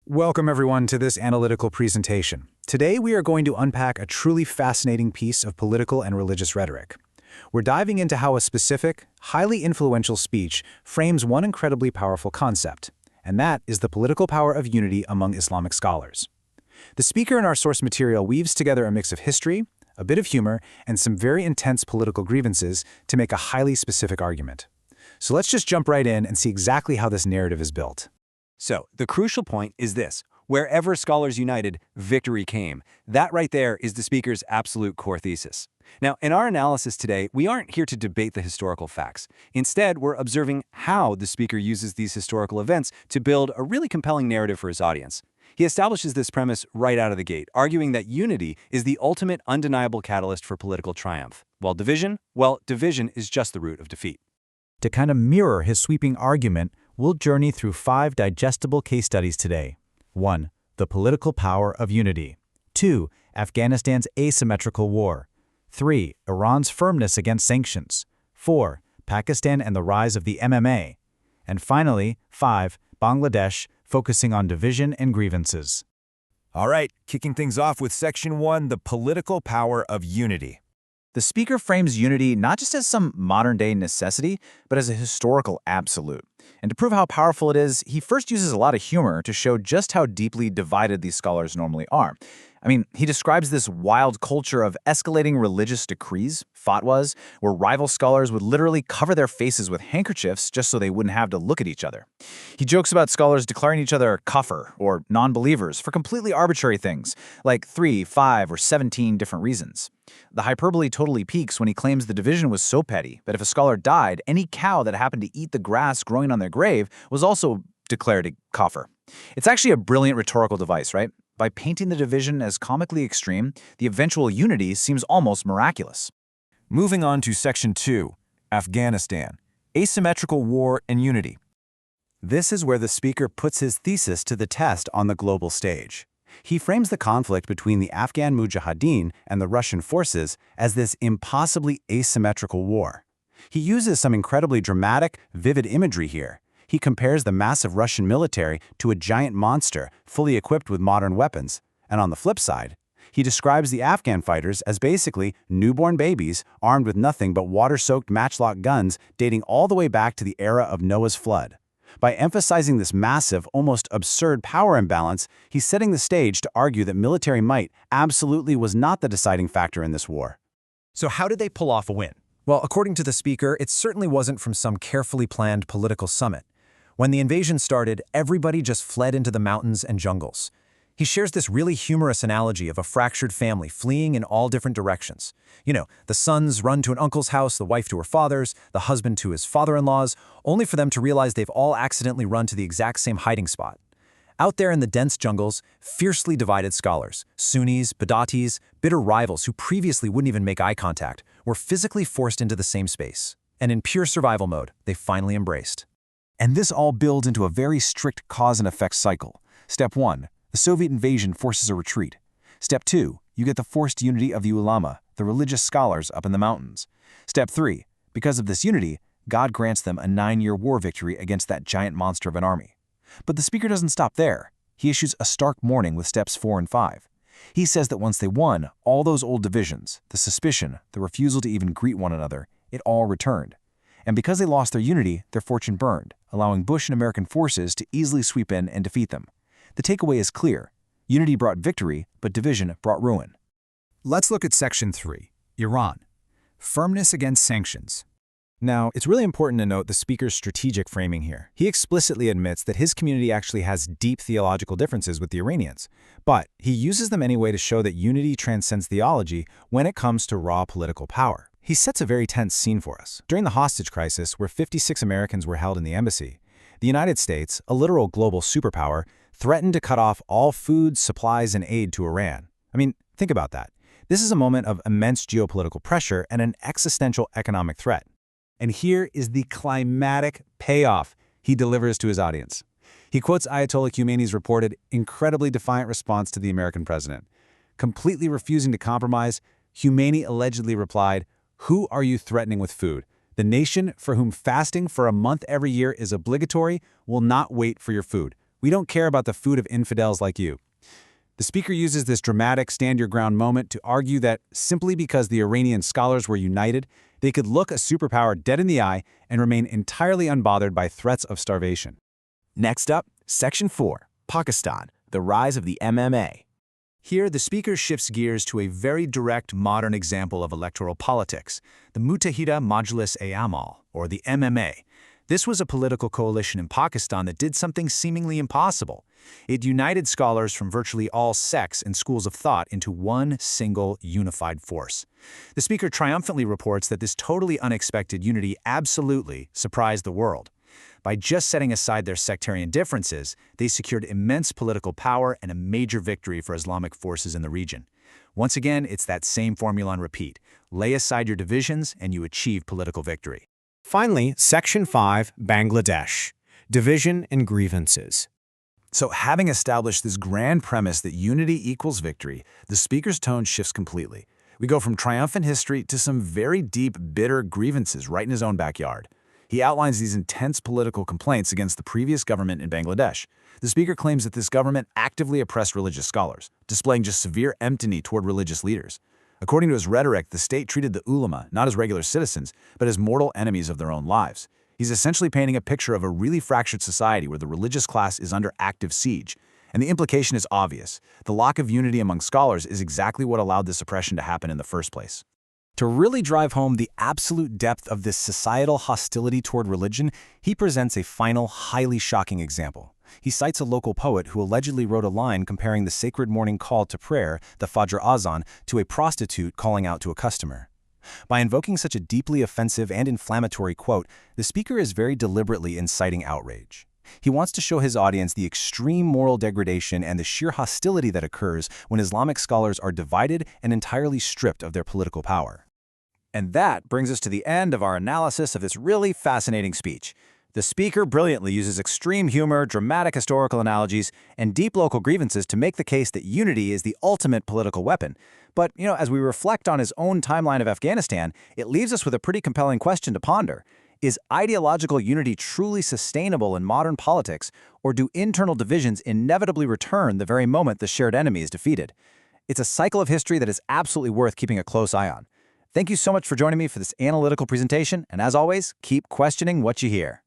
Welcome everyone to this analytical presentation. Today we are going to unpack a truly fascinating piece of political and religious rhetoric. We're diving into how a specific, highly influential speech frames one incredibly powerful concept, and that is the political power of unity among Islamic scholars. The speaker in our source material weaves together a mix of history, a bit of humor, and some very intense political grievances to make a highly specific argument. So let's just jump right in and see exactly how this narrative is built. So, the crucial point is this. Wherever scholars united, victory came. That right there is the speaker's absolute core thesis. Now, in our analysis today, we aren't here to debate the historical facts. Instead, we're observing how the speaker uses these historical events to build a really compelling narrative for his audience. He establishes this premise right out of the gate, arguing that unity is the ultimate undeniable catalyst for political triumph, while division is just the root of defeat. To kind of mirror his sweeping argument, we'll journey through 5 digestible case studies today. 1. The political power of unity. 2. Afghanistan's asymmetrical war. 3. Iran's firmness against sanctions. 4. Pakistan and the rise of the MMA. And finally, 5. Bangladesh, focusing on division and grievances. All right, kicking things off with Section 1, the political power of unity. The speaker frames unity not just as some modern-day necessity, but as a historical absolute. And to prove how powerful it is, he first uses a lot of humor to show just how deeply divided these scholars normally are. I mean, he describes this wild culture of escalating religious decrees, fatwas, where rival scholars would literally cover their faces with handkerchiefs just so they wouldn't have to look at each other. He jokes about scholars declaring each other kafir, or non-believers, for completely arbitrary things, like 3, 5, or 17 different reasons. The hyperbole totally peaks when he claims the division was so petty that if a scholar died, any cow that happened to eat the grass growing on their grave was also declared a kafir. It's actually a brilliant rhetorical device, right? By painting the division as comically extreme, the eventual unity seems almost miraculous. Moving on to Section 2, Afghanistan, asymmetrical war and unity. This is where the speaker puts his thesis to the test on the global stage. He frames the conflict between the Afghan Mujahideen and the Russian forces as this impossibly asymmetrical war. He uses some incredibly dramatic, vivid imagery here. He compares the massive Russian military to a giant monster fully equipped with modern weapons, and on the flip side, he describes the Afghan fighters as basically newborn babies armed with nothing but water-soaked matchlock guns dating all the way back to the era of Noah's flood. By emphasizing this massive, almost absurd power imbalance, he's setting the stage to argue that military might absolutely was not the deciding factor in this war. So how did they pull off a win? Well, according to the speaker, it certainly wasn't from some carefully planned political summit. When the invasion started, everybody just fled into the mountains and jungles. He shares this really humorous analogy of a fractured family fleeing in all different directions. You know, the sons run to an uncle's house, the wife to her father's, the husband to his father-in-law's, only for them to realize they've all accidentally run to the exact same hiding spot. Out there in the dense jungles, fiercely divided scholars, Sunnis, Badatis, bitter rivals who previously wouldn't even make eye contact, were physically forced into the same space. And in pure survival mode, they finally embraced. And this all builds into a very strict cause and effect cycle. Step 1, the Soviet invasion forces a retreat. Step 2, you get the forced unity of the ulama, the religious scholars up in the mountains. Step 3, because of this unity, God grants them a 9-year war victory against that giant monster of an army. But the speaker doesn't stop there. He issues a stark warning with steps 4 and 5. He says that once they won, all those old divisions, the suspicion, the refusal to even greet one another, it all returned. And because they lost their unity, their fortune burned, allowing Bush and American forces to easily sweep in and defeat them. The takeaway is clear. Unity brought victory, but division brought ruin. Let's look at Section 3, Iran, firmness against sanctions. Now, it's really important to note the speaker's strategic framing here. He explicitly admits that his community actually has deep theological differences with the Iranians, but he uses them anyway to show that unity transcends theology when it comes to raw political power. He sets a very tense scene for us. During the hostage crisis, where 56 Americans were held in the embassy, the United States, a literal global superpower, threatened to cut off all food, supplies, and aid to Iran. I mean, think about that. This is a moment of immense geopolitical pressure and an existential economic threat. And here is the climatic payoff he delivers to his audience. He quotes Ayatollah Khomeini's reported incredibly defiant response to the American president. Completely refusing to compromise, Khomeini allegedly replied, "Who are you threatening with food? The nation for whom fasting for a month every year is obligatory will not wait for your food. We don't care about the food of infidels like you. The speaker uses this dramatic stand-your-ground moment to argue that simply because the Iranian scholars were united, they could look a superpower dead in the eye and remain entirely unbothered by threats of starvation. Next up, Section 4, Pakistan, the rise of the MMA. Here, the speaker shifts gears to a very direct modern example of electoral politics, the Muttahida Majlis-e-Amal, or the MMA. This was a political coalition in Pakistan that did something seemingly impossible. It united scholars from virtually all sects and schools of thought into one single unified force. The speaker triumphantly reports that this totally unexpected unity absolutely surprised the world. By just setting aside their sectarian differences, they secured immense political power and a major victory for Islamic forces in the region. Once again, it's that same formula on repeat. Lay aside your divisions and you achieve political victory. Finally, Section 5, Bangladesh, Division and Grievances. So having established this grand premise that unity equals victory, the speaker's tone shifts completely. We go from triumphant history to some very deep, bitter grievances right in his own backyard. He outlines these intense political complaints against the previous government in Bangladesh. The speaker claims that this government actively oppressed religious scholars, displaying just severe enmity toward religious leaders. According to his rhetoric, the state treated the ulama not as regular citizens, but as mortal enemies of their own lives. He's essentially painting a picture of a really fractured society where the religious class is under active siege. And the implication is obvious. The lack of unity among scholars is exactly what allowed this oppression to happen in the first place. To really drive home the absolute depth of this societal hostility toward religion, he presents a final, highly shocking example. He cites a local poet who allegedly wrote a line comparing the sacred morning call to prayer, the Fajr Azan, to a prostitute calling out to a customer. By invoking such a deeply offensive and inflammatory quote, the speaker is very deliberately inciting outrage. He wants to show his audience the extreme moral degradation and the sheer hostility that occurs when Islamic scholars are divided and entirely stripped of their political power. And that brings us to the end of our analysis of this really fascinating speech. The speaker brilliantly uses extreme humor, dramatic historical analogies, and deep local grievances to make the case that unity is the ultimate political weapon. But, as we reflect on his own timeline of Afghanistan, it leaves us with a pretty compelling question to ponder. Is ideological unity truly sustainable in modern politics, or do internal divisions inevitably return the very moment the shared enemy is defeated? It's a cycle of history that is absolutely worth keeping a close eye on. Thank you so much for joining me for this analytical presentation, and as always, keep questioning what you hear.